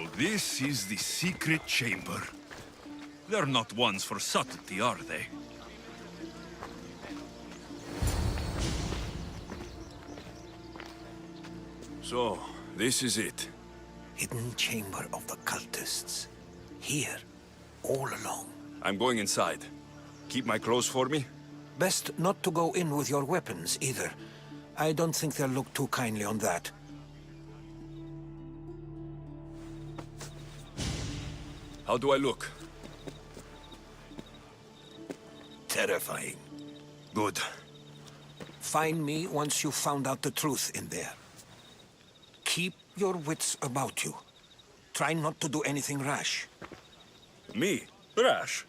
So this is the secret chamber. They're not ones for subtlety, are they? So, this is it. Hidden chamber of the cultists. Here, all along. I'm going inside. Keep my clothes for me? Best not to go in with your weapons, either. I don't think they'll look too kindly on that. How do I look? Terrifying. Good. Find me once you've found out the truth in there. Keep your wits about you. Try not to do anything rash. Me? Rash?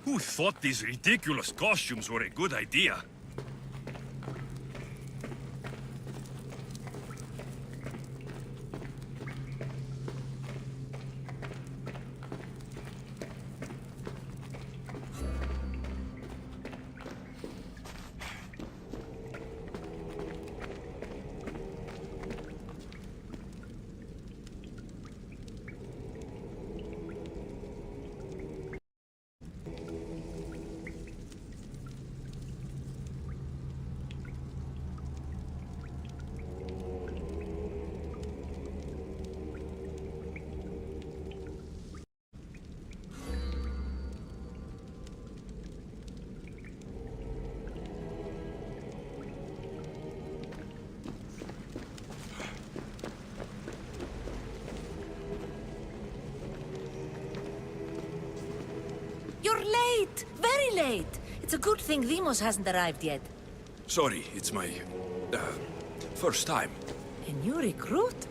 Who thought these ridiculous costumes were a good idea? You're late! Very late! It's a good thing Demos hasn't arrived yet. Sorry, it's my... first time. A new recruit?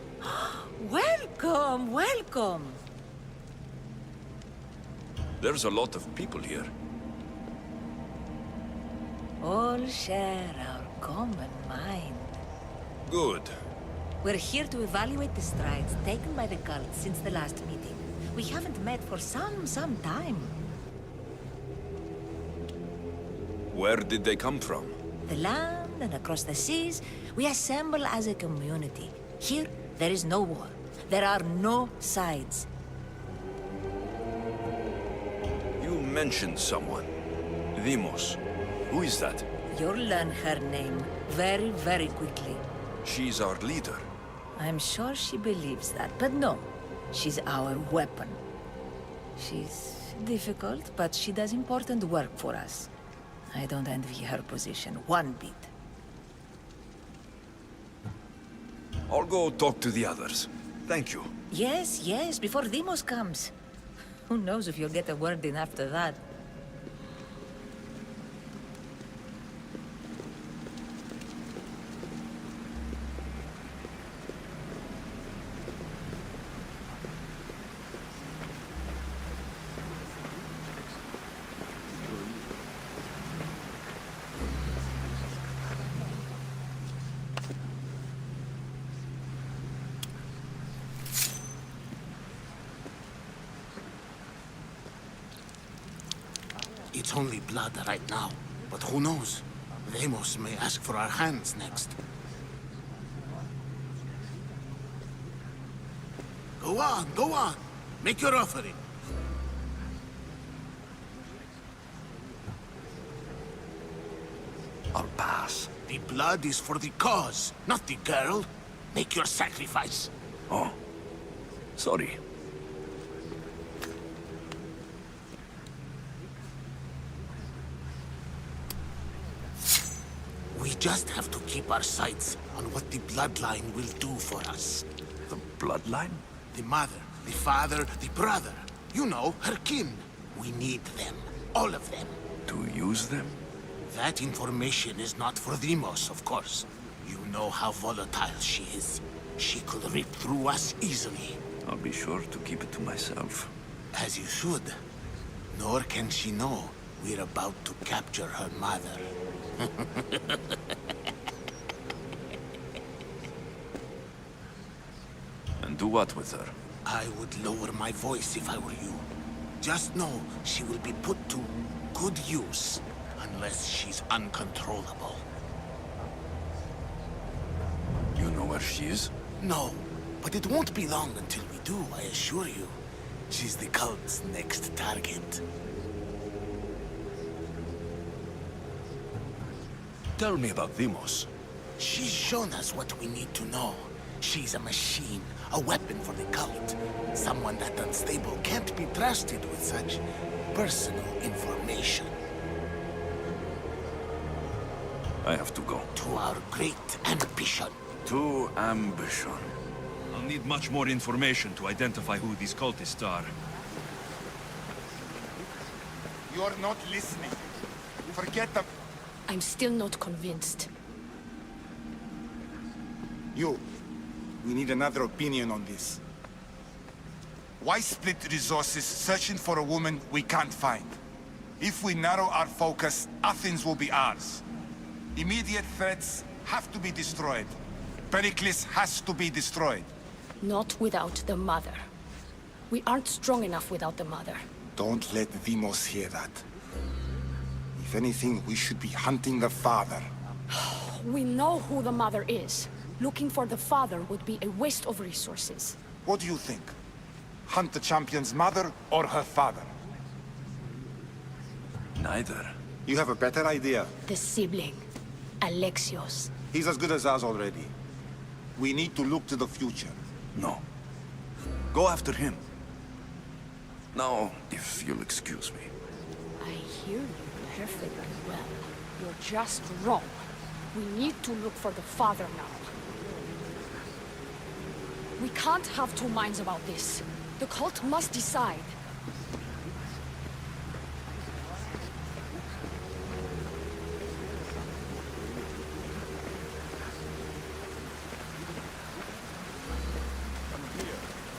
Welcome, welcome! There's a lot of people here. All share our common mind. Good. We're here to evaluate the strides taken by the cult since the last meeting. We haven't met for some time. Where did they come from? The land and across the seas, we assemble as a community. Here, there is no war. There are no sides. You mentioned someone. Demos. Who is that? You'll learn her name very, very quickly. She's our leader. I'm sure she believes that, but no. She's our weapon. She's difficult, but she does important work for us. I don't envy her position one bit. I'll go talk to the others. Thank you. Yes, yes, before Demos comes. Who knows if you'll get a word in after that. It's only blood right now, but who knows? Demos may ask for our hands next. Go on. Make your offering. I'll pass. The blood is for the cause, not the girl. Make your sacrifice. Oh. Sorry. We just have to keep our sights on what the bloodline will do for us. The bloodline? The mother, the father, the brother. You know, her kin. We need them. All of them. To use them? That information is not for Demos, of course. You know how volatile she is. She could rip through us easily. I'll be sure to keep it to myself. As you should. Nor can she know we're about to capture her mother. Do what with her? I would lower my voice if I were you. Just know she will be put to good use, unless she's uncontrollable. You know where she is? No, but it won't be long until we do, I assure you. She's the cult's next target. Tell me about Deimos. She's shown us what we need to know. She's a machine, a weapon for the cult. Someone that unstable can't be trusted with such personal information. I have to go. To our great ambition. To ambition. I'll need much more information to identify who these cultists are. You're not listening. Forget the... I'm still not convinced. We need another opinion on this. Why split resources searching for a woman we can't find? If we narrow our focus, Athens will be ours. Immediate threats have to be destroyed. Pericles has to be destroyed. Not without the mother. We aren't strong enough without the mother. Don't let Deimos hear that. If anything, we should be hunting the father. We know who the mother is. Looking for the father would be a waste of resources. What do you think? Hunt the champion's mother or her father? Neither. You have a better idea. The sibling, Alexios. He's as good as ours already. We need to look to the future. No. Go after him. Now, if you'll excuse me. I hear you perfectly well. You're just wrong. We need to look for the father now. We can't have two minds about this. The cult must decide.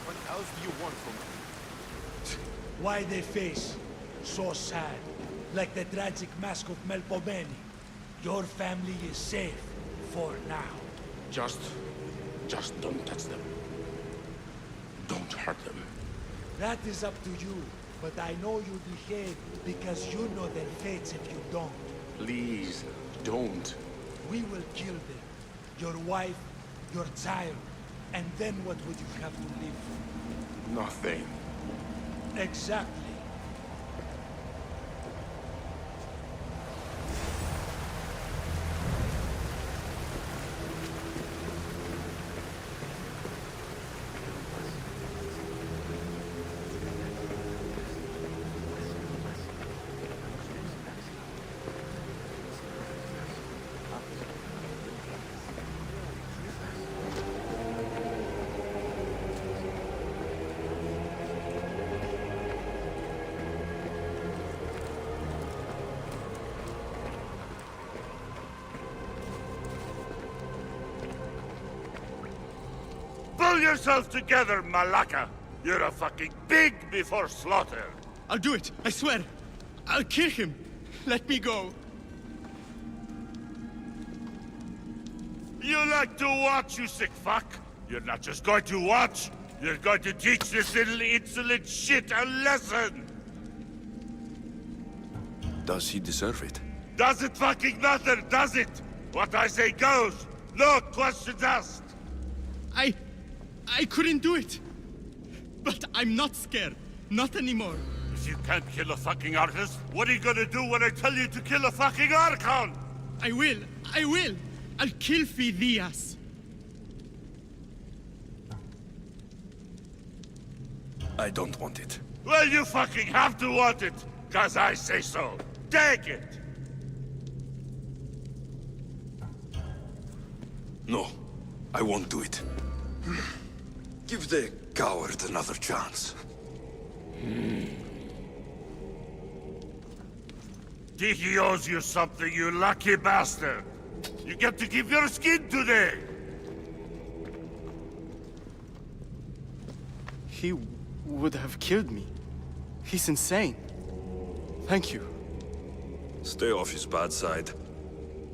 What else do you want from me? Why they face so sad, like the tragic mask of Melpomene? Your family is safe for now. Just don't touch them. Don't hurt them. That is up to you, but I know you behave because you know their fates if you don't. Please, don't. We will kill them. Your wife, your child, and then what would you have to live for? Nothing. Exactly. Pull yourself together, Malaka! You're a fucking pig before slaughter! I'll do it, I swear! I'll kill him! Let me go! You like to watch, you sick fuck? You're not just going to watch, you're going to teach this little insolent shit a lesson! Does he deserve it? Does it fucking matter, does it? What I say goes, no questions asked! I couldn't do it! But I'm not scared. Not anymore. If you can't kill a fucking artist, what are you gonna do when I tell you to kill a fucking Archon? I will! I will! I'll kill Phidias! I don't want it. Well, you fucking have to want it, 'cause I say so. Take it! No, I won't do it. Give the coward another chance. Tiki owes you something, you lucky bastard! You get to keep your skin today! He would have killed me. He's insane. Thank you. Stay off his bad side.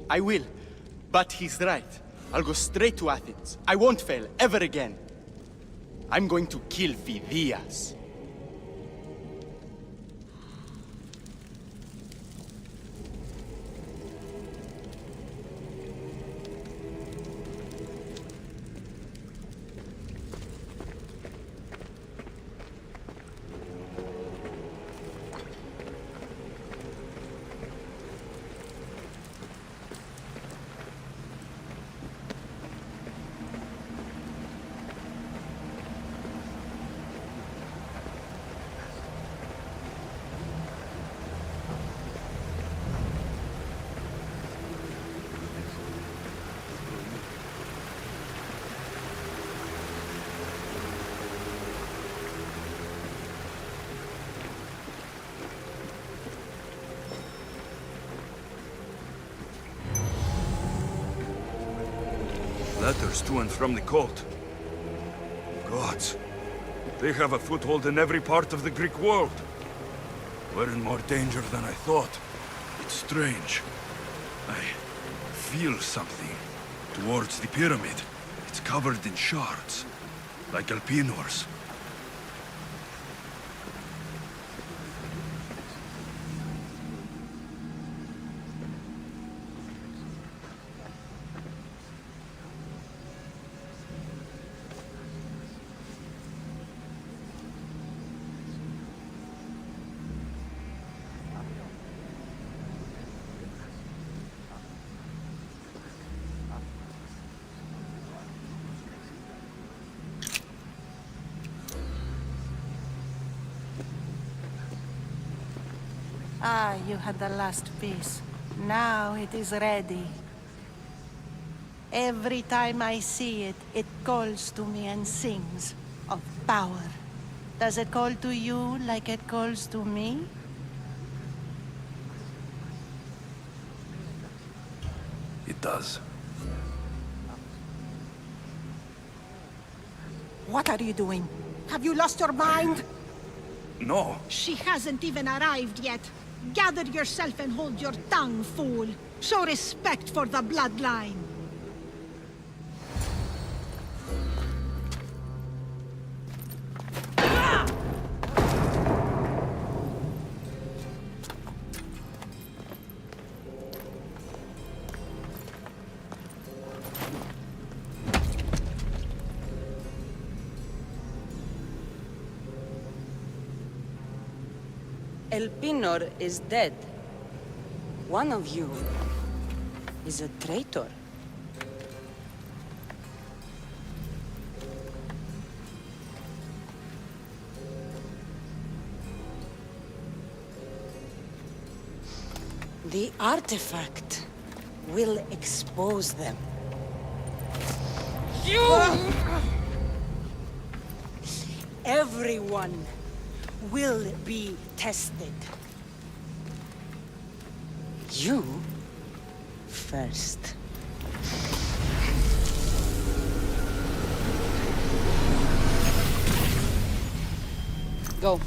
I will. But he's right. I'll go straight to Athens. I won't fail, ever again. I'm going to kill Phidias. Letters to and from the cult. Gods. They have a foothold in every part of the Greek world. We're in more danger than I thought. It's strange. I feel something towards the pyramid. It's covered in shards, like Alpinors. Ah, you had the last piece. Now it is ready. Every time I see it, it calls to me and sings of power. Does it call to you like it calls to me? It does. What are you doing? Have you lost your mind? No. She hasn't even arrived yet. Gather yourself and hold your tongue, fool. Show respect for the bloodline. Elpinor is dead. One of you is a traitor. The artifact will expose them. Everyone will be tested. You first. Go.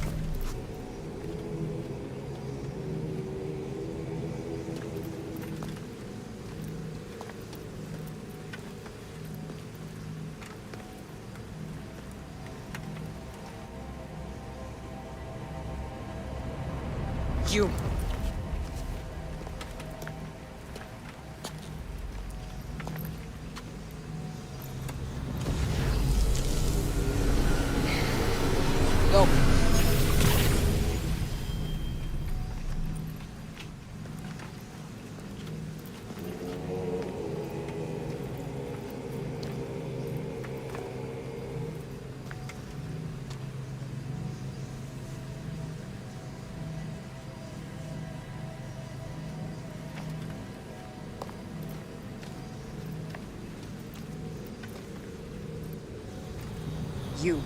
You. Go. You.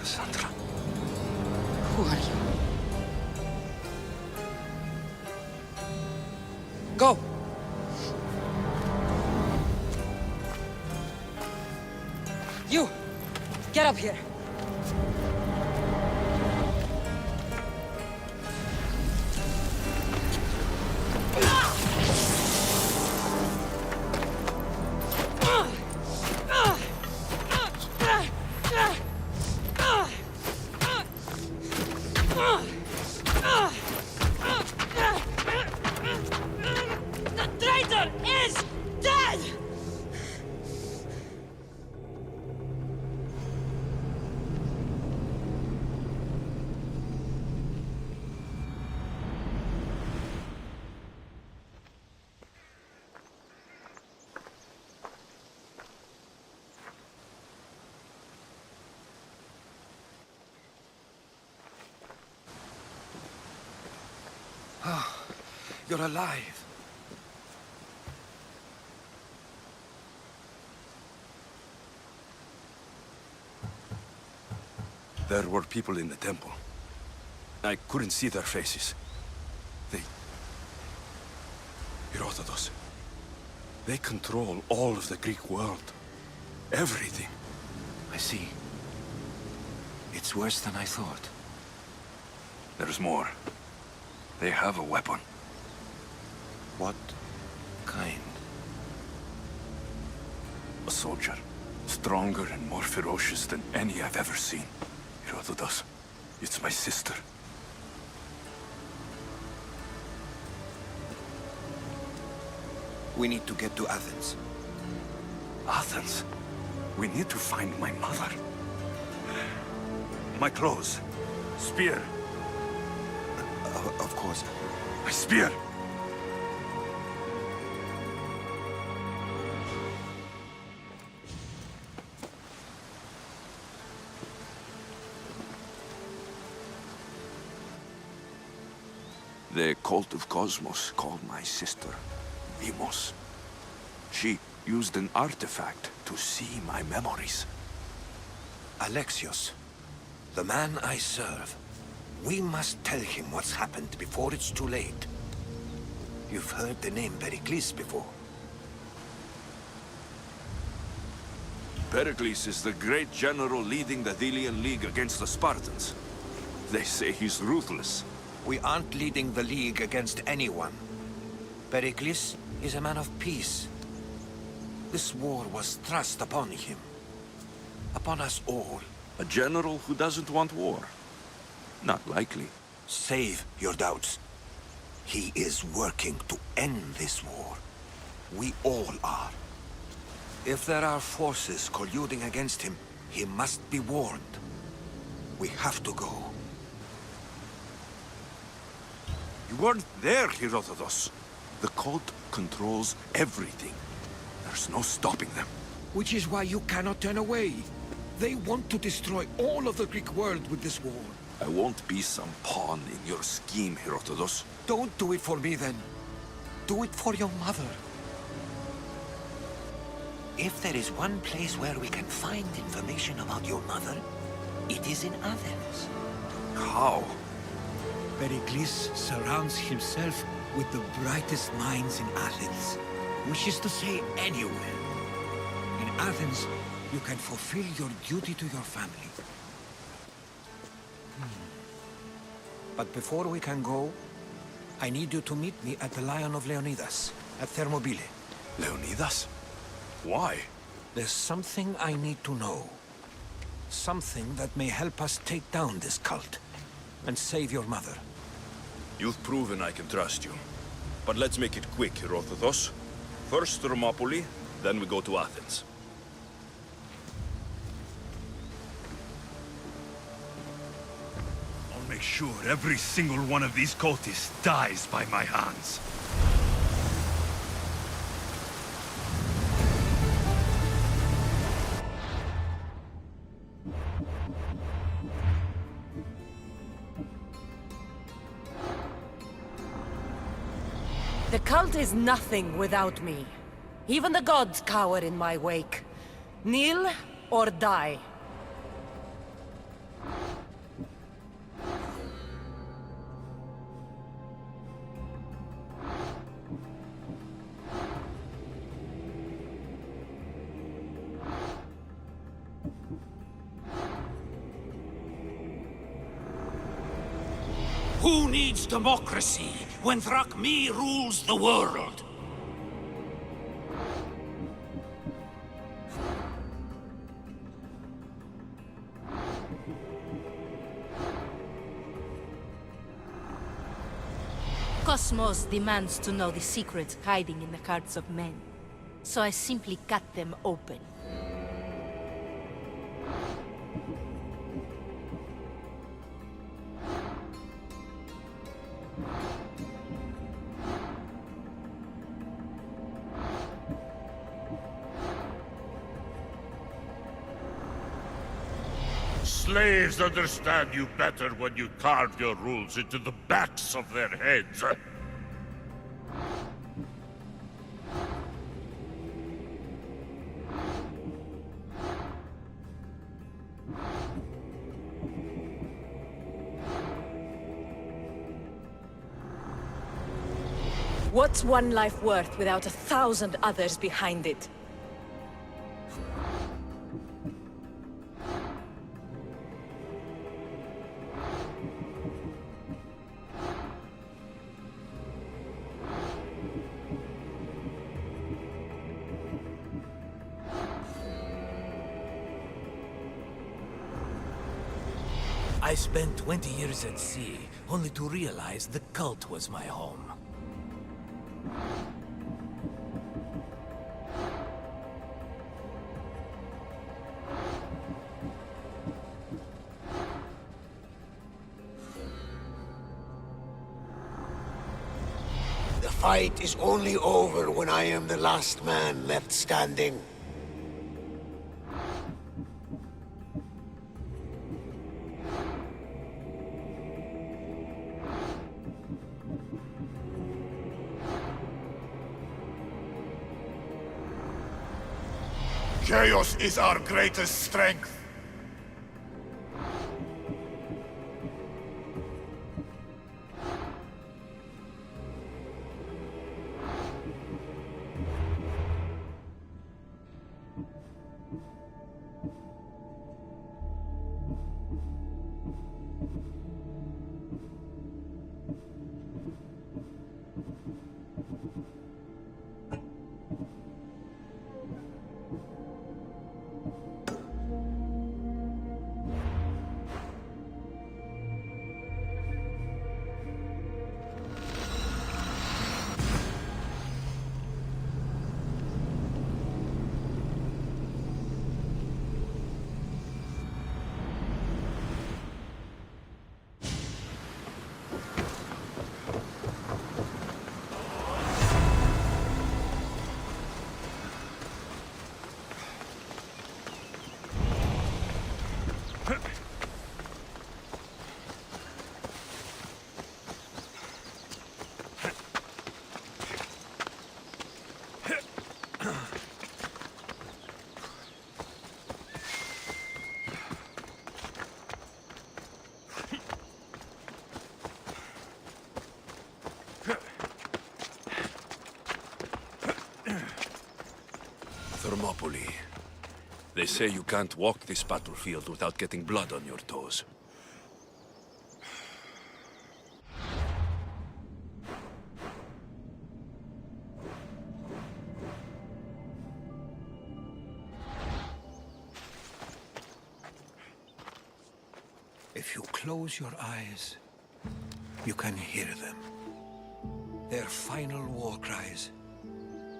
Cassandra. Who are you? Go! You! Get up here! The traitor is dead! You're alive. There were people in the temple. I couldn't see their faces. Herodotus. They control all of the Greek world. Everything. I see. It's worse than I thought. There's more. They have a weapon. What kind? A soldier. Stronger and more ferocious than any I've ever seen. Herodotus. It's my sister. We need to get to Athens. Athens? We need to find my mother. My clothes. Spear. Of course. My spear! The Cult of Cosmos called my sister Demos. She used an artifact to see my memories. Alexios, the man I serve. We must tell him what's happened before it's too late. You've heard the name Berigis before. Pericles is the great general leading the Delian League against the Spartans. They say he's ruthless. We aren't leading the League against anyone. Pericles is a man of peace. This war was thrust upon him. Upon us all. A general who doesn't want war? Not likely. Save your doubts. He is working to end this war. We all are. If there are forces colluding against him, he must be warned. We have to go. You weren't there, Herodotus. The cult controls everything. There's no stopping them. Which is why you cannot turn away. They want to destroy all of the Greek world with this war. I won't be some pawn in your scheme, Herodotus. Don't do it for me, then. Do it for your mother. If there is one place where we can find information about your mother, it is in Athens. How? Pericles surrounds himself with the brightest minds in Athens. Which is to say, anywhere. In Athens, you can fulfill your duty to your family. But before we can go, I need you to meet me at the Lion of Leonidas, at Thermopylae. Leonidas? Why? There's something I need to know. Something that may help us take down this cult and save your mother. You've proven I can trust you. But let's make it quick, Herodotus. First Thermopylae, then we go to Athens. I'll make sure every single one of these cultists dies by my hands. The cult is nothing without me. Even the gods cower in my wake. Kneel or die. Who needs democracy when Thrakmi rules the world? Cosmos demands to know the secrets hiding in the hearts of men, so I simply cut them open. Slaves understand you better when you carve your rules into the backs of their heads. What's one life worth without 1,000 others behind it? I spent 20 years at sea, only to realize the cult was my home. The fight is only over when I am the last man left standing. Chaos is our greatest strength. Thermopylae. They say you can't walk this battlefield without getting blood on your toes. If you close your eyes, you can hear them. Their final war cries,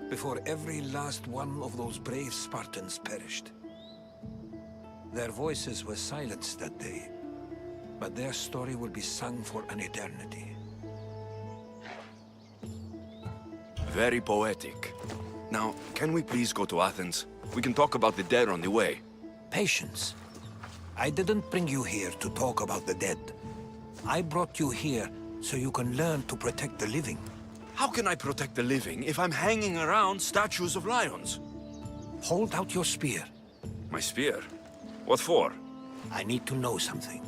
before every last one of those brave Spartans perished. Their voices were silenced that day, but their story will be sung for an eternity. Very poetic. Now, can we please go to Athens? We can talk about the dead on the way. Patience. I didn't bring you here to talk about the dead. I brought you here so you can learn to protect the living. How can I protect the living if I'm hanging around statues of lions? Hold out your spear. My spear? What for? I need to know something.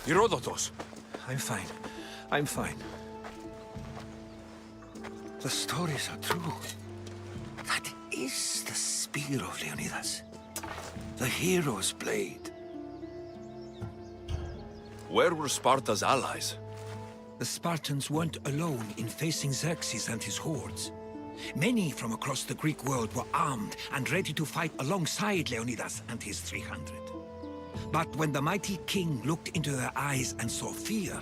Herodotus! I'm fine. I'm fine. The stories are true. That is the spear of Leonidas. The hero's blade. Where were Sparta's allies? The Spartans weren't alone in facing Xerxes and his hordes. Many from across the Greek world were armed and ready to fight alongside Leonidas and his 300. But when the mighty king looked into their eyes and saw fear,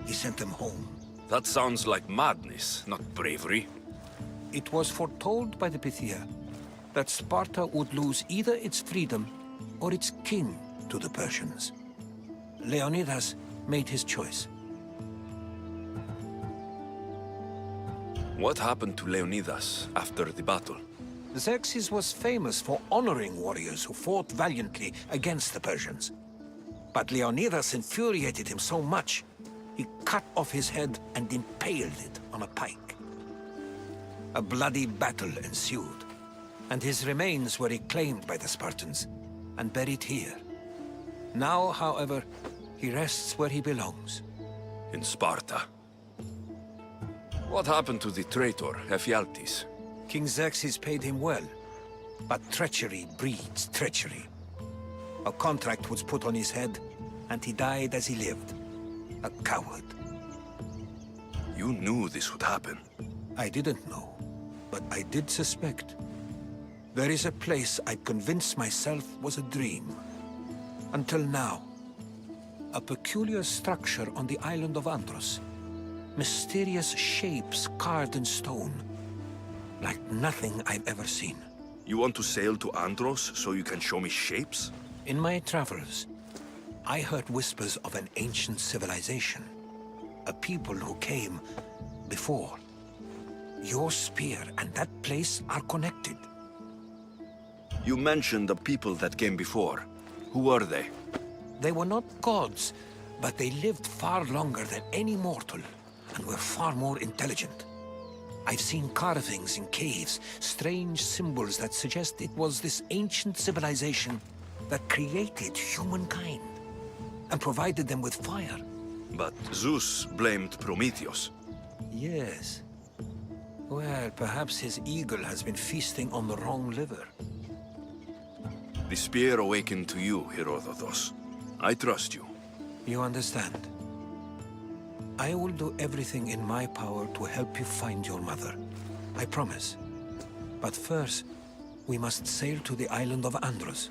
he sent them home. That sounds like madness, not bravery. It was foretold by the Pythia that Sparta would lose either its freedom or its king to the Persians. Leonidas made his choice. What happened to Leonidas after the battle? Xerxes was famous for honoring warriors who fought valiantly against the Persians. But Leonidas infuriated him so much, he cut off his head and impaled it on a pike. A bloody battle ensued, and his remains were reclaimed by the Spartans and buried here. Now, however, he rests where he belongs. In Sparta. What happened to the traitor, Ephialtes? King Xerxes paid him well, but treachery breeds treachery. A contract was put on his head, and he died as he lived. A coward. You knew this would happen. I didn't know, but I did suspect. There is a place I'd convinced myself was a dream. Until now. A peculiar structure on the island of Andros. Mysterious shapes carved in stone. Like nothing I've ever seen. You want to sail to Andros so you can show me shapes? In my travels, I heard whispers of an ancient civilization. A people who came before. Your spear and that place are connected. You mentioned the people that came before. Who were they? They were not gods, but they lived far longer than any mortal, and were far more intelligent. I've seen carvings in caves, strange symbols that suggest it was this ancient civilization that created humankind and provided them with fire. But Zeus blamed Prometheus. Yes. Well, perhaps his eagle has been feasting on the wrong liver. The spear awakened to you, Herodotus. I trust you. You understand. I will do everything in my power to help you find your mother. I promise. But first, we must sail to the island of Andros.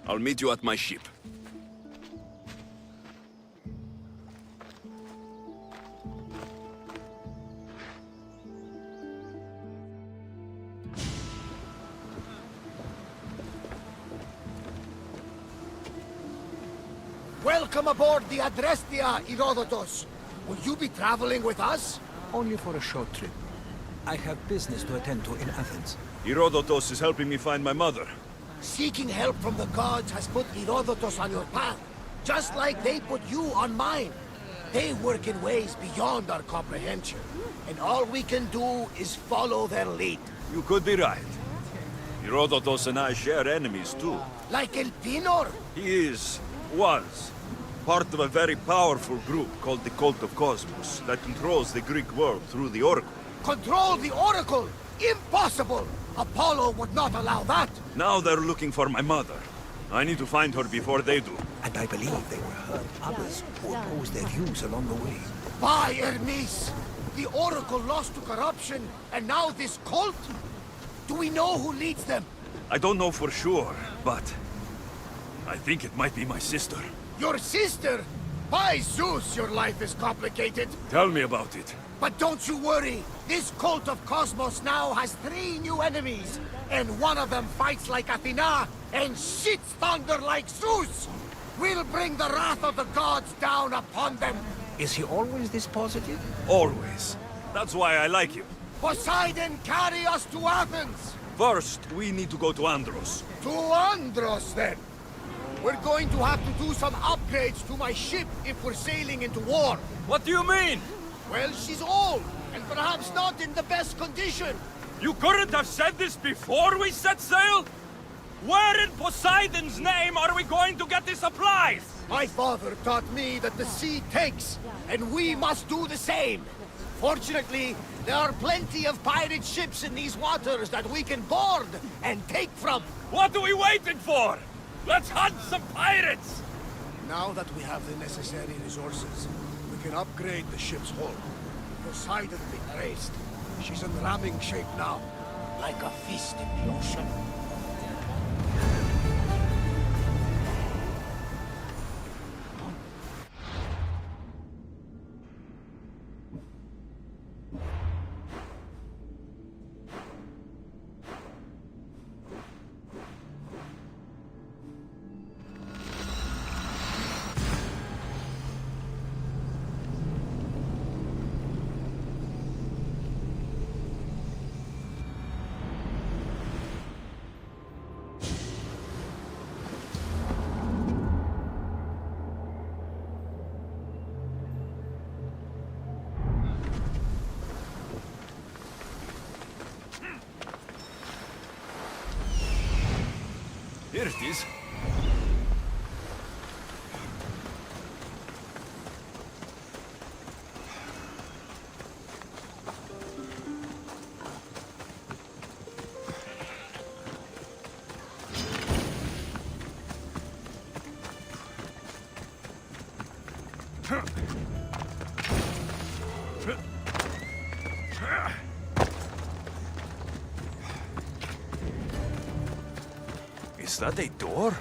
I'll meet you at my ship. Welcome aboard the ALETHEIA, Herodotus. Will you be traveling with us? Only for a short trip. I have business to attend to in Athens. Herodotus is helping me find my mother. Seeking help from the gods has put Herodotus on your path, just like they put you on mine. They work in ways beyond our comprehension, and all we can do is follow their lead. You could be right. Herodotus and I share enemies too. Like El Pinor? He is... was. part of a very powerful group called the Cult Kosmos that controls the Greek world through the Oracle. Control the Oracle? Impossible! Apollo would not allow that! Now they're looking for my mother. I need to find her before they do. And I believe they will hurt others who oppose their views along the way. By Hermes! The Oracle lost to corruption, and now this cult? Do we know who leads them? I don't know for sure, but I think it might be my sister. Your sister? By Zeus, your life is complicated. Tell me about it. But don't you worry. This cult of Cosmos now has 3 new enemies. And one of them fights like Athena and shits thunder like Zeus. We'll bring the wrath of the gods down upon them. Is he always this positive? Always. That's why I like him. Poseidon, carry us to Athens. First, we need to go to Andros. To Andros, then. We're going to have to do some upgrades to my ship if we're sailing into war. What do you mean? Well, she's old, and perhaps not in the best condition. You couldn't have said this before we set sail? Where in Poseidon's name are we going to get the supplies? My father taught me that the sea takes, and we must do the same. Fortunately, there are plenty of pirate ships in these waters that we can board and take from. What are we waiting for? Let's hunt some pirates! Now that we have the necessary resources, we can upgrade the ship's hull. Poseidon be praised. She's in ramming shape now, like a feast in the ocean. Here it is. Is that a door?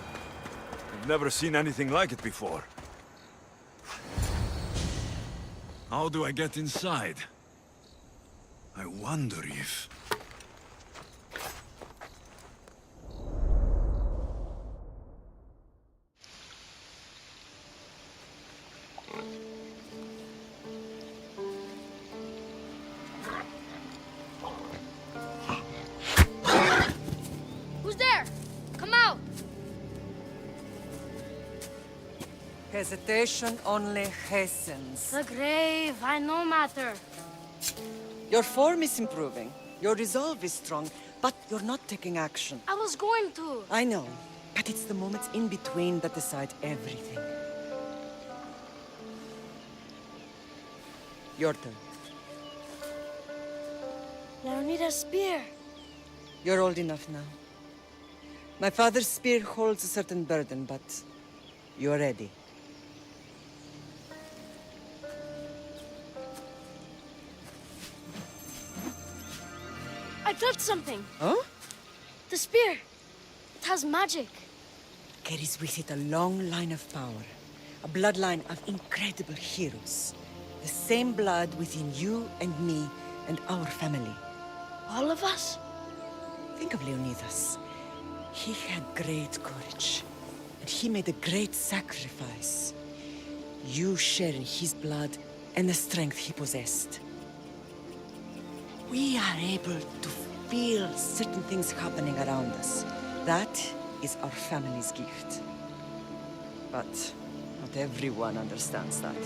I've never seen anything like it before. How do I get inside? I wonder if... Hesitation only hastens. The grave, I no matter. Your form is improving. Your resolve is strong, but you're not taking action. I was going to. I know, but it's the moments in between that decide everything. Your turn. I need a spear. You're old enough now. My father's spear holds a certain burden, but you're ready. I touched something. Huh? The spear. It has magic. Carries with it a long line of power. A bloodline of incredible heroes. The same blood within you and me and our family. All of us? Think of Leonidas. He had great courage. And he made a great sacrifice. You share in his blood and the strength he possessed. We are able to feel certain things happening around us. That is our family's gift. But not everyone understands that.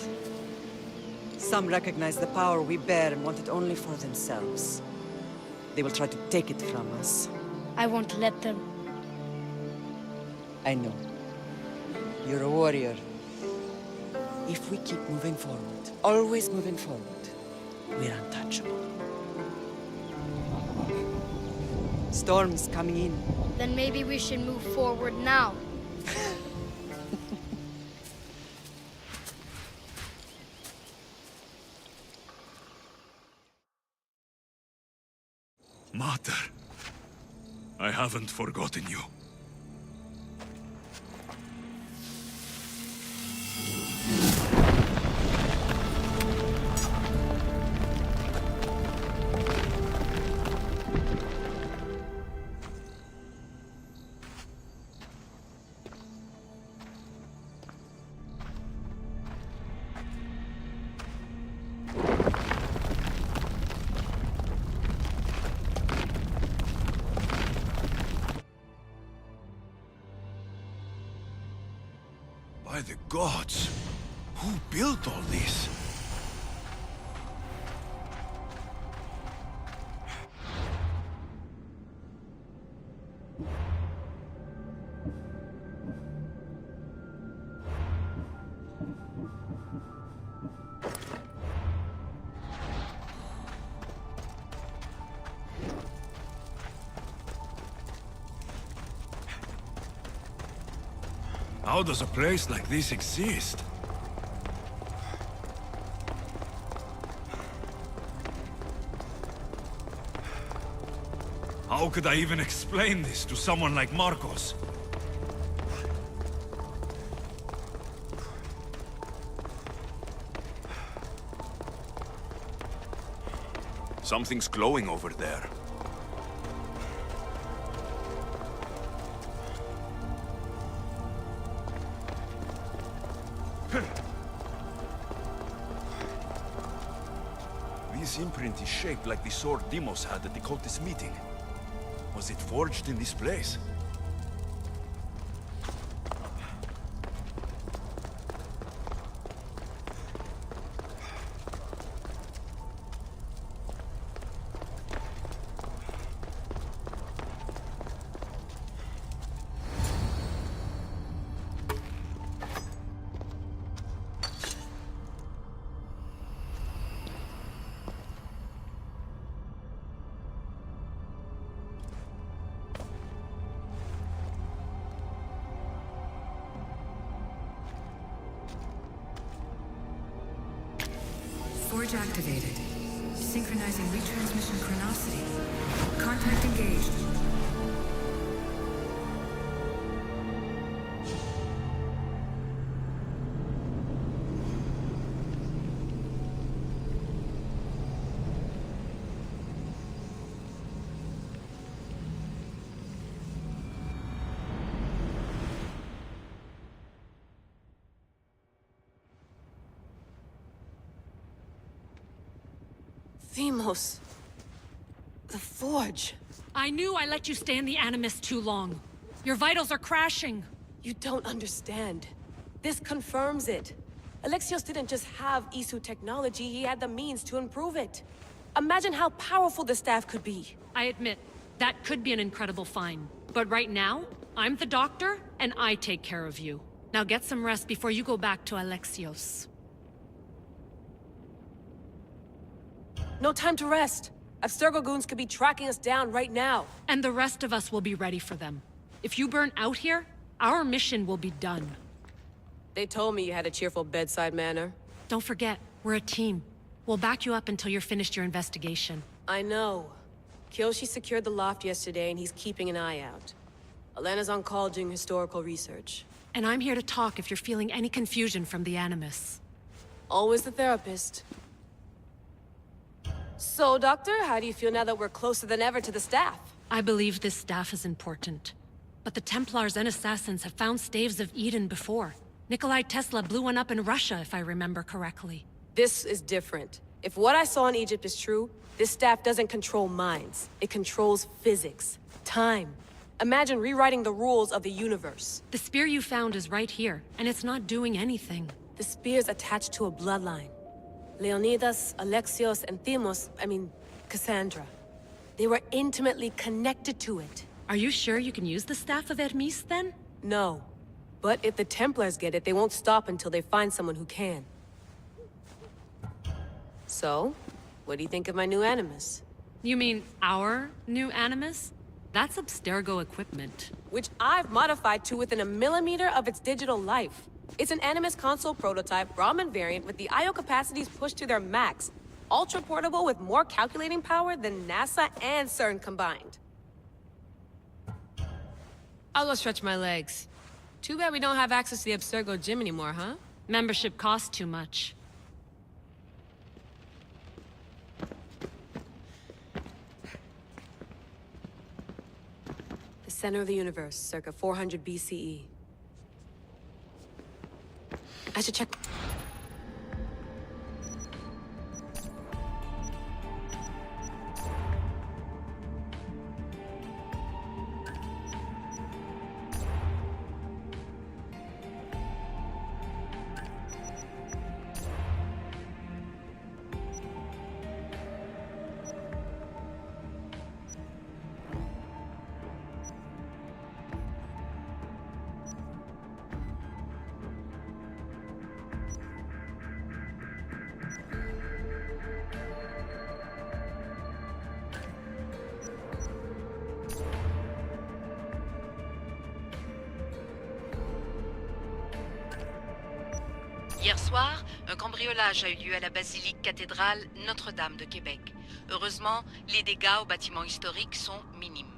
Some recognize the power we bear and want it only for themselves. They will try to take it from us. I won't let them. I know. You're a warrior. If we keep moving forward, always moving forward, we're untouchable. Storm's coming in. Then maybe we should move forward now. Mater, I haven't forgotten you. By the gods! Who built all this? How does a place like this exist? How could I even explain this to someone like Marcos? Something's glowing over there. This imprint is shaped like the sword Deimos had at the cultist meeting. Was it forged in this place? Forge activated. Synchronizing retransmission chronicity. Contact engaged. Deimos. The Forge. I knew I let you stay in the Animus too long. Your vitals are crashing. You don't understand. This confirms it. Alexios didn't just have Isu technology, he had the means to improve it. Imagine how powerful the staff could be. I admit, that could be an incredible find. But right now, I'm the doctor, and I take care of you. Now get some rest before you go back to Alexios. No time to rest. Abstergo goons could be tracking us down right now. And the rest of us will be ready for them. If you burn out here, our mission will be done. They told me you had a cheerful bedside manner. Don't forget, we're a team. We'll back you up until you're finished your investigation. I know. Kyoshi secured the loft yesterday and he's keeping an eye out. Elena's on call doing historical research. And I'm here to talk if you're feeling any confusion from the Animus. Always the therapist. So, Doctor, how do you feel now that we're closer than ever to the staff? I believe this staff is important. But the Templars and Assassins have found staves of Eden before. Nikolai Tesla blew one up in Russia, if I remember correctly. This is different. If what I saw in Egypt is true, this staff doesn't control minds. It controls physics, time. Imagine rewriting the rules of the universe. The spear you found is right here, and it's not doing anything. The spear's attached to a bloodline. Leonidas, Alexios, and Cassandra. They were intimately connected to it. Are you sure you can use the Staff of Hermes, then? No. But if the Templars get it, they won't stop until they find someone who can. So, what do you think of my new Animus? You mean our new Animus? That's Abstergo equipment. Which I've modified to within a millimeter of its digital life. It's an Animus console prototype, Raman variant with the I/O capacities pushed to their max. Ultra portable with more calculating power than NASA and CERN combined. I'll go stretch my legs. Too bad we don't have access to the Abstergo gym anymore, huh? Membership costs too much. The center of the universe, circa 400 BCE. I should check... Hier soir, un cambriolage a eu lieu à la basilique cathédrale Notre-Dame de Québec. Heureusement, les dégâts au bâtiment historique sont minimes.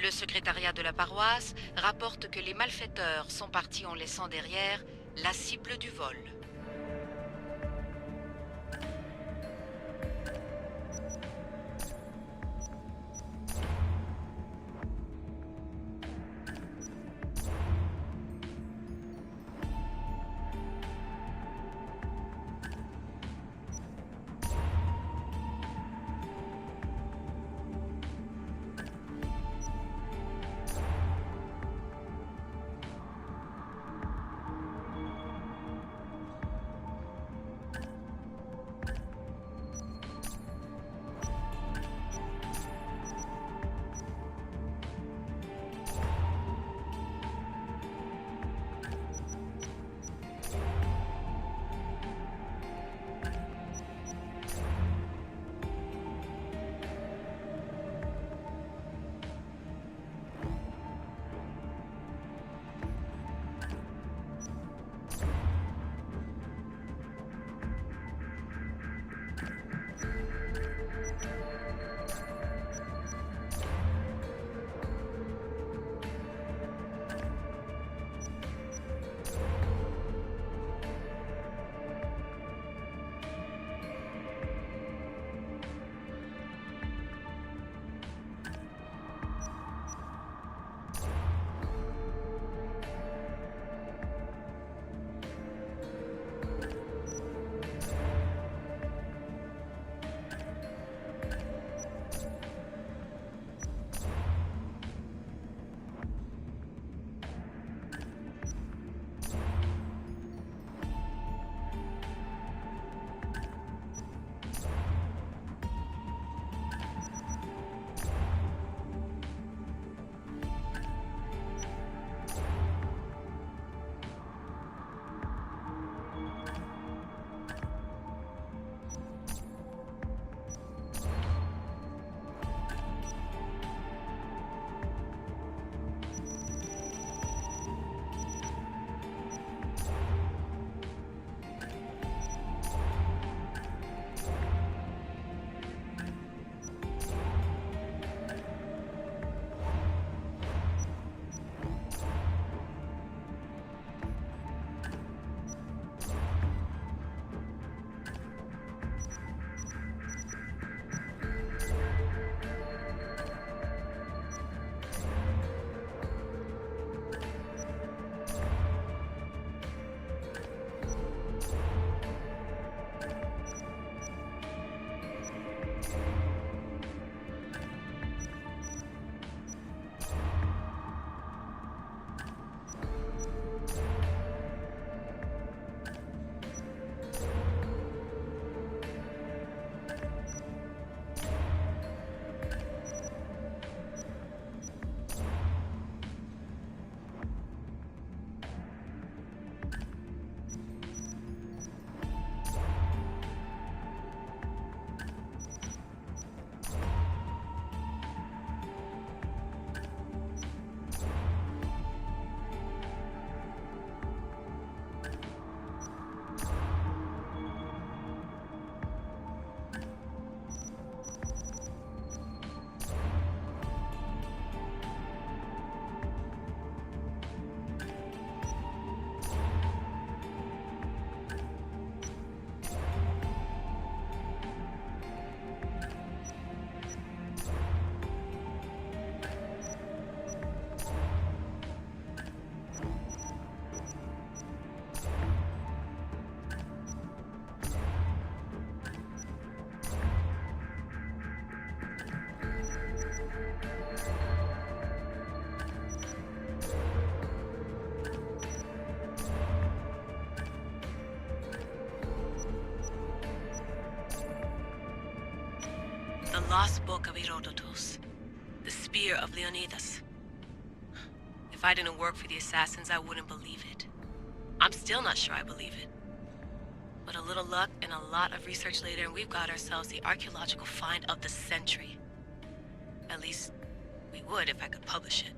Le secrétariat de la paroisse rapporte que les malfaiteurs sont partis en laissant derrière la cible du vol. lost book of Herodotus. The spear of Leonidas. If I didn't work for the assassins, I wouldn't believe it. I'm still not sure I believe it. But a little luck and a lot of research later, and we've got ourselves the archaeological find of the century. At least, we would if I could publish it.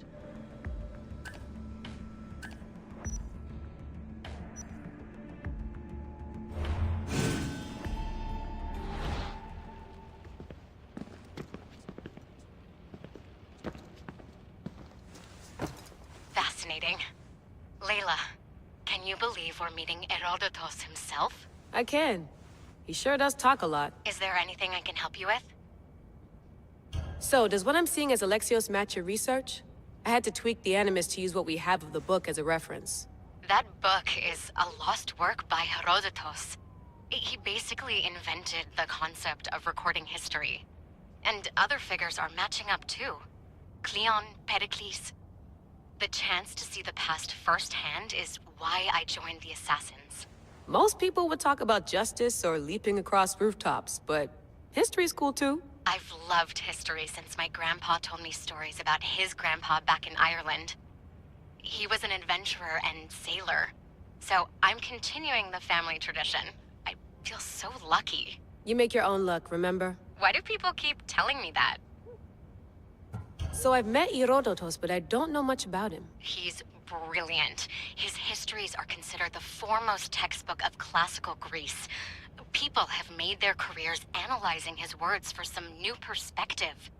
Fascinating. Layla, can you believe we're meeting Herodotus himself? I can. He sure does talk a lot. Is there anything I can help you with? So, does what I'm seeing as Alexios match your research? I had to tweak the animus to use what we have of the book as a reference. That book is a lost work by Herodotus. He basically invented the concept of recording history. And other figures are matching up too. Cleon, Pericles. The chance to see the past firsthand is why I joined the Assassins. Most people would talk about justice or leaping across rooftops, but history's cool too. I've loved history since my grandpa told me stories about his grandpa back in Ireland. He was an adventurer and sailor, so I'm continuing the family tradition. I feel so lucky. You make your own luck, remember? Why do people keep telling me that? So I've met Herodotus, but I don't know much about him. He's brilliant. His histories are considered the foremost textbook of classical Greece. People have made their careers analyzing his words for some new perspective.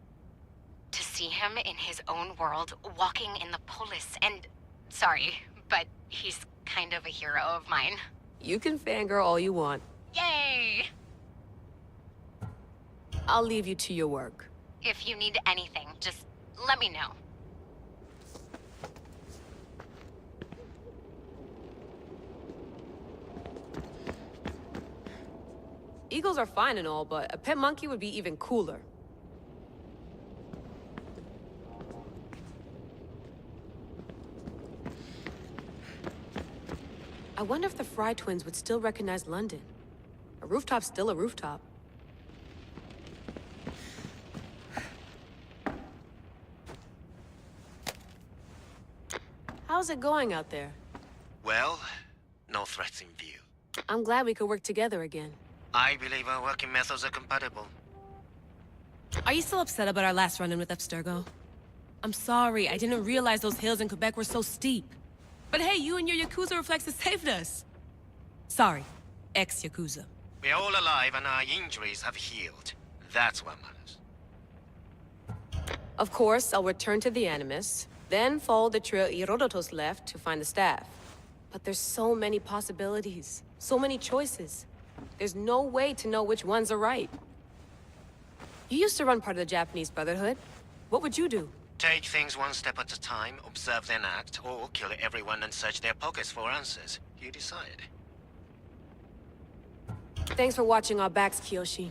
To see him in his own world, walking in the polis, and... Sorry, but he's kind of a hero of mine. You can fangirl all you want. Yay! I'll leave you to your work. If you need anything, just let me know. Eagles are fine and all, but a pet monkey would be even cooler. I wonder if the Fry twins would still recognize London. A rooftop's still a rooftop. How's it going out there? Well, no threats in view. I'm glad we could work together again. I believe our working methods are compatible. Are you still upset about our last run-in with Abstergo? I'm sorry, I didn't realize those hills in Quebec were so steep. But hey, you and your Yakuza reflexes saved us. Sorry, ex-Yakuza. We're all alive and our injuries have healed. That's what matters. Of course, I'll return to the Animus, then follow the trail Herodotus left to find the staff. But there's so many possibilities, so many choices. There's no way to know which ones are right. You used to run part of the Japanese Brotherhood. What would you do? Take things one step at a time, observe then act, or kill everyone and search their pockets for answers. You decide. Thanks for watching our backs, Kiyoshi.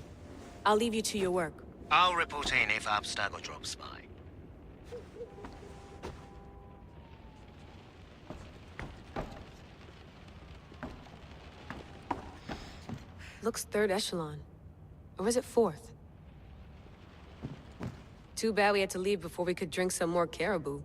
I'll leave you to your work. I'll report in if Abstergo drops by. Looks third echelon. Or is it fourth? Too bad we had to leave before we could drink some more caribou.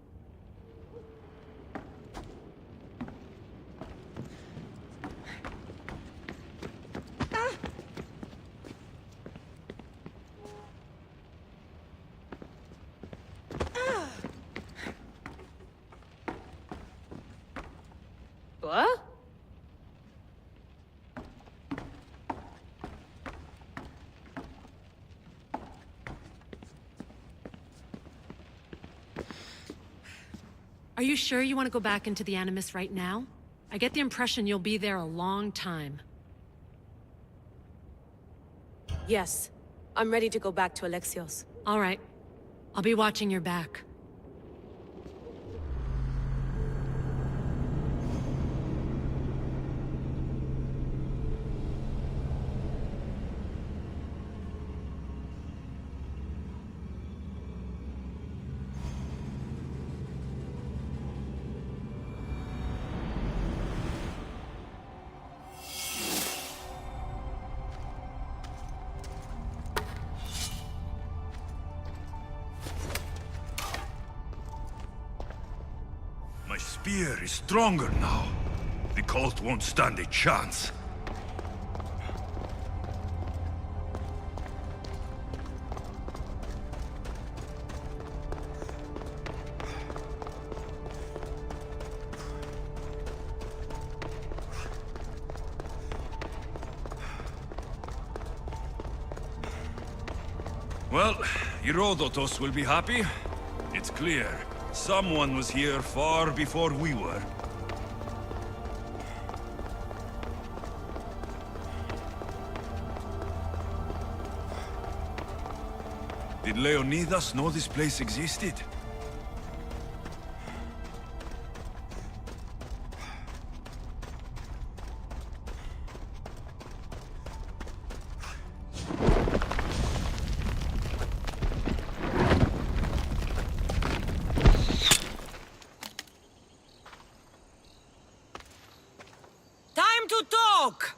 What? Are you sure you want to go back into the Animus right now? I get the impression you'll be there a long time. Yes. I'm ready to go back to Alexios. All right. I'll be watching your back. spear is stronger now. The cult won't stand a chance. Well, Herodotus will be happy. It's clear. Someone was here far before we were. Did Leonidas know this place existed? Time to talk!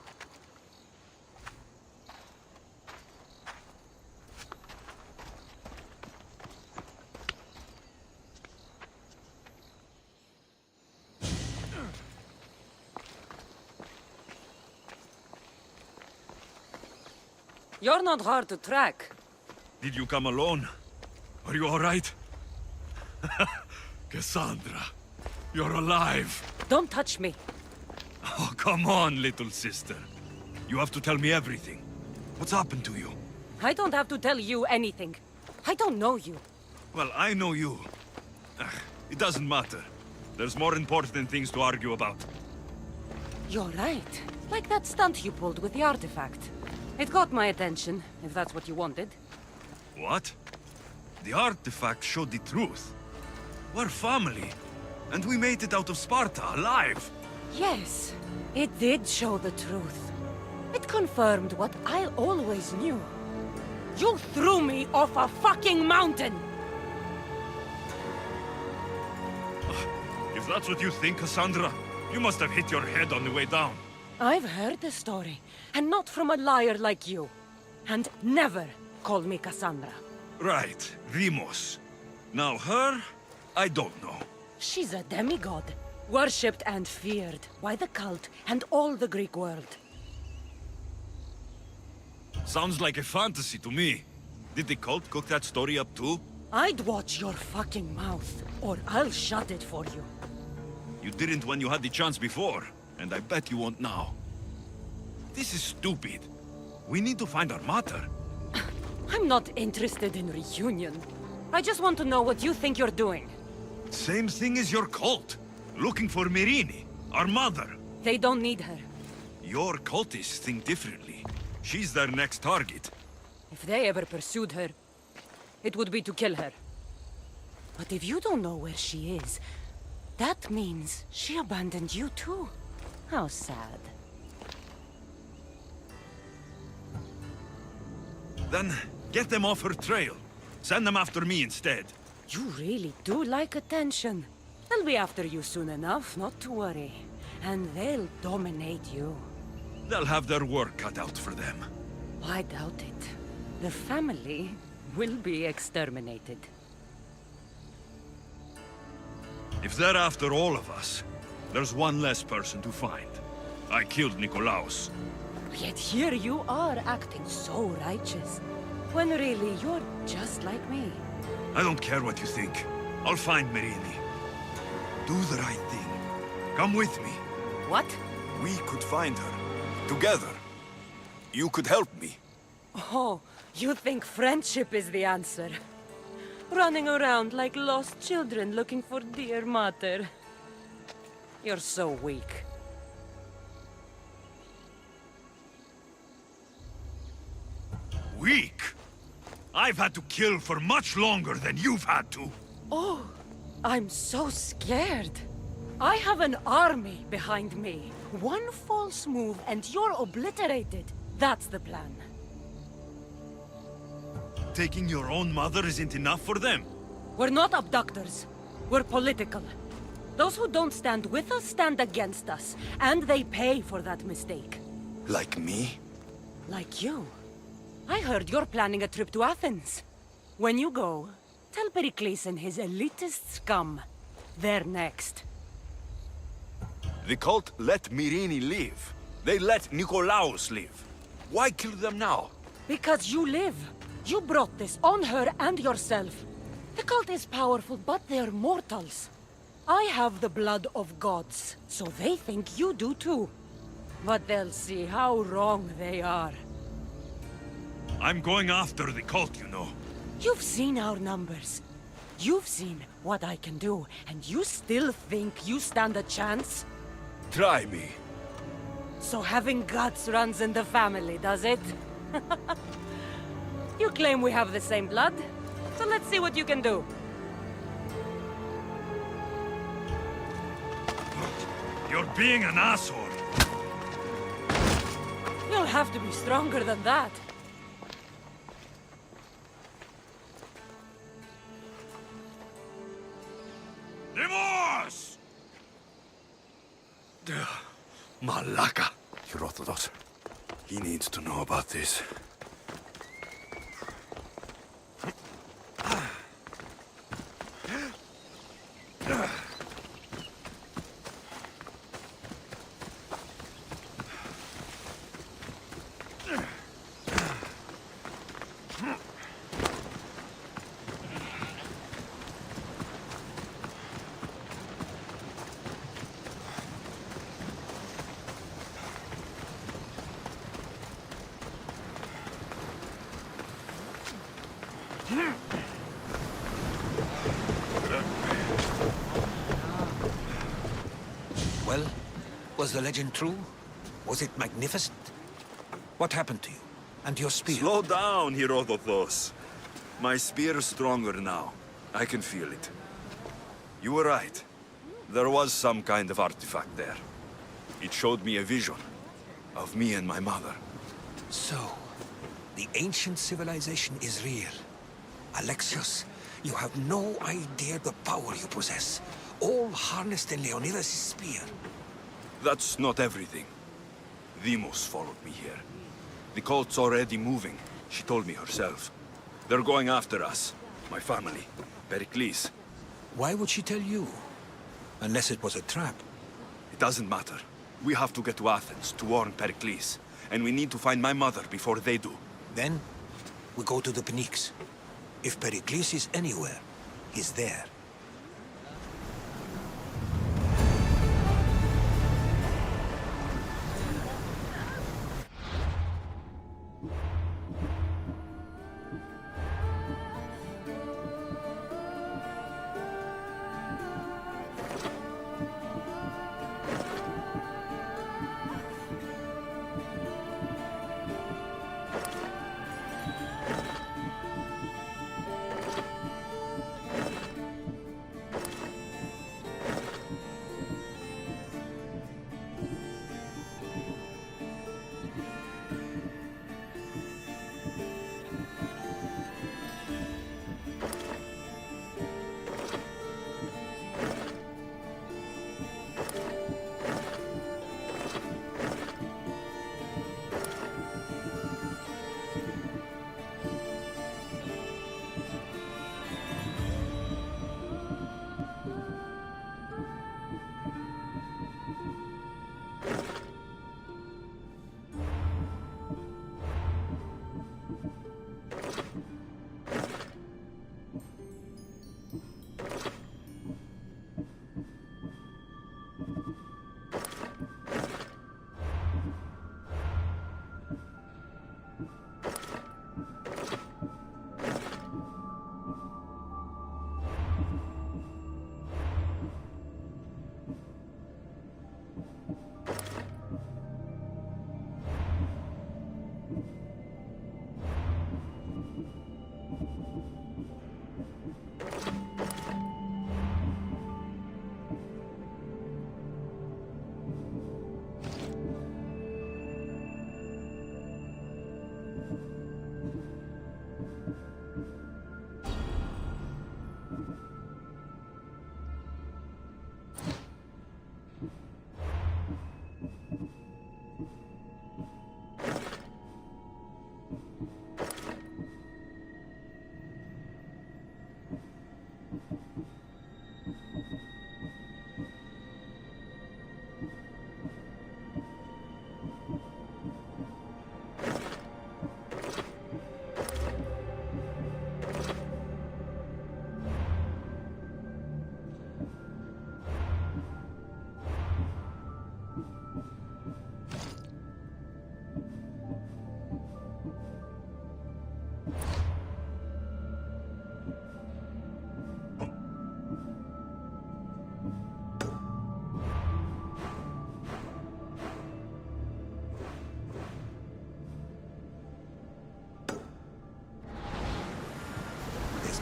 You're not hard to track. Did you come alone? Are you all right? Cassandra, you're alive. Don't touch me. Oh, come on, little sister. You have to tell me everything. What's happened to you? I don't have to tell you anything. I don't know you. Well, I know you. It doesn't matter. There's more important things to argue about. You're right. Like that stunt you pulled with the artifact. It got my attention, if that's what you wanted. What? The artifact showed the truth. We're family, and we made it out of Sparta alive. Yes, it did show the truth. It confirmed what I always knew. You threw me off a fucking mountain! If that's what you think, Cassandra, you must have hit your head on the way down. I've heard the story, and not from a liar like you. And never call me Cassandra. Right, Demos. Now her, I don't know. She's a demigod, worshipped and feared by the cult and all the Greek world. Sounds like a fantasy to me. Did the cult cook that story up too? I'd watch your fucking mouth, or I'll shut it for you. You didn't when you had the chance before, and I bet you won't now. This is stupid. We need to find our mater. I'm not interested in reunion. I just want to know what you think you're doing. Same thing as your cult. Looking for Myrine, our mother. They don't need her. Your cultists think differently. She's their next target. If they ever pursued her, it would be to kill her. But if you don't know where she is, that means she abandoned you too. How sad. Then get them off her trail. Send them after me instead. You really do like attention. They'll be after you soon enough, not to worry. And they'll dominate you. They'll have their work cut out for them. I doubt it. The family will be exterminated. If they're after all of us, there's one less person to find. I killed Nikolaos. Yet here you are acting so righteous. When really you're just like me. I don't care what you think. I'll find Myrine. Do the right thing. Come with me. What? We could find her. Together. You could help me. Oh, you think friendship is the answer? Running around like lost children looking for dear mater. You're so weak. Weak? I've had to kill for much longer than you've had to. Oh, I'm so scared. I have an army behind me. One false move and you're obliterated. That's the plan. Taking your own mother isn't enough for them. We're not abductors. We're political. Those who don't stand with us stand against us. And they pay for that mistake. Like me? Like you. I heard you're planning a trip to Athens. When you go, tell Pericles and his elitist scum they're next. The cult let Myrrine live. They let Nikolaos live. Why kill them now? Because you live. You brought this on her and yourself. The cult is powerful, but they're mortals. I have the blood of gods, so they think you do too. But they'll see how wrong they are. I'm going after the cult, you know. You've seen our numbers. You've seen what I can do, and you still think you stand a chance? Try me. So having guts runs in the family, does it? You claim we have the same blood, so let's see what you can do. You're being an asshole. You'll have to be stronger than that. Demos! Malaka. Herodotus. He needs to know about this. Well, was the legend true? Was it magnificent? What happened to you? And your spear? Slow down, Herodotus. My spear is stronger now. I can feel it. You were right. There was some kind of artifact there. It showed me a vision of me and my mother. So, the ancient civilization is real. Alexios, you have no idea the power you possess. All harnessed in Leonidas' spear. That's not everything. Demos followed me here. The cult's already moving. She told me herself. They're going after us. My family. Pericles. Why would she tell you? Unless it was a trap. It doesn't matter. We have to get to Athens to warn Pericles. And we need to find my mother before they do. Then, we go to the Pnyx. If Pericles is anywhere, he's there.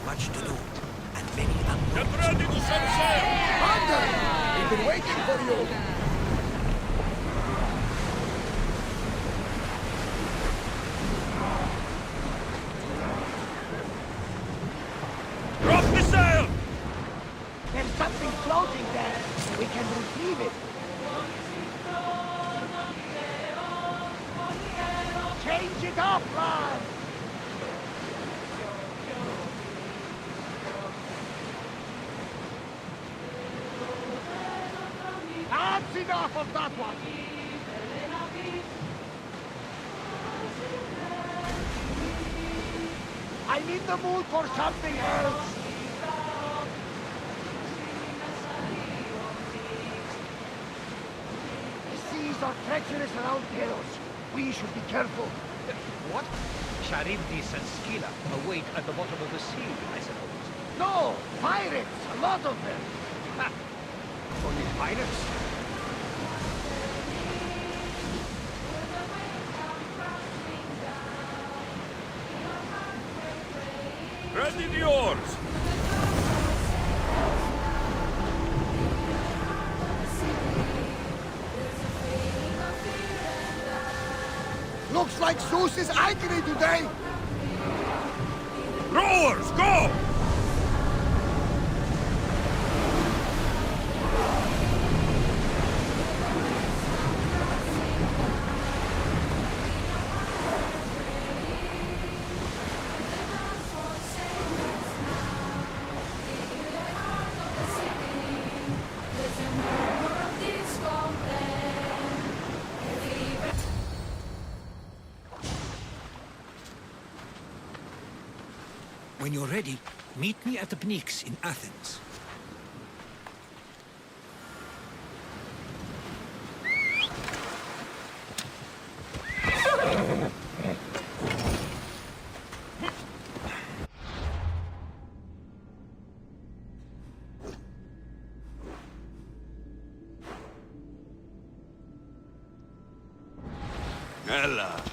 much to do, and many unknowns. Get ready to set sail! Commander! We've been waiting for you! Drop the sail! There's something floating there. We can retrieve it. Change it up, lad! That's enough of that one! I'm in the mood for something else! The seas are treacherous around Teros. We should be careful. What? Charybdis and Scylla await at the bottom of the sea, I suppose. No! Pirates! A lot of them! Ha! Only pirates? Ready the oars! Looks like Zeus is angry today! Rowers, go! When you're ready, meet me at the Pnyx in Athens. Ella.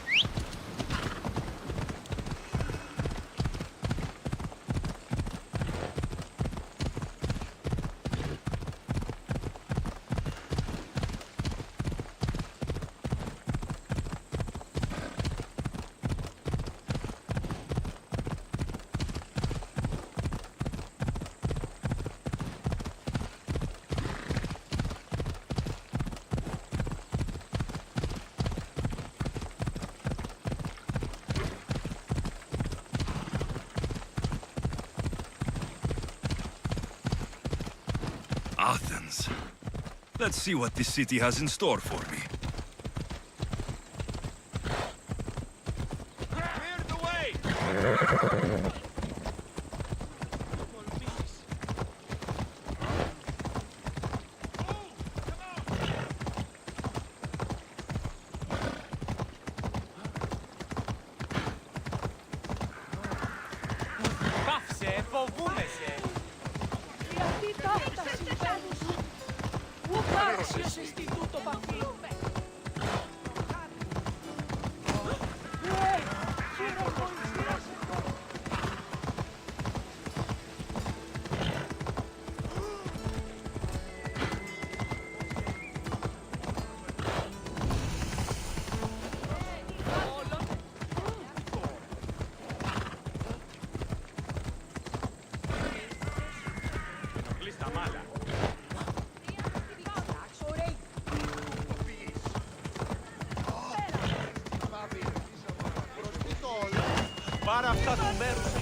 Athens. Let's see what this city has in store for me. Clear the way! Πάρα αυτά του μέρους σε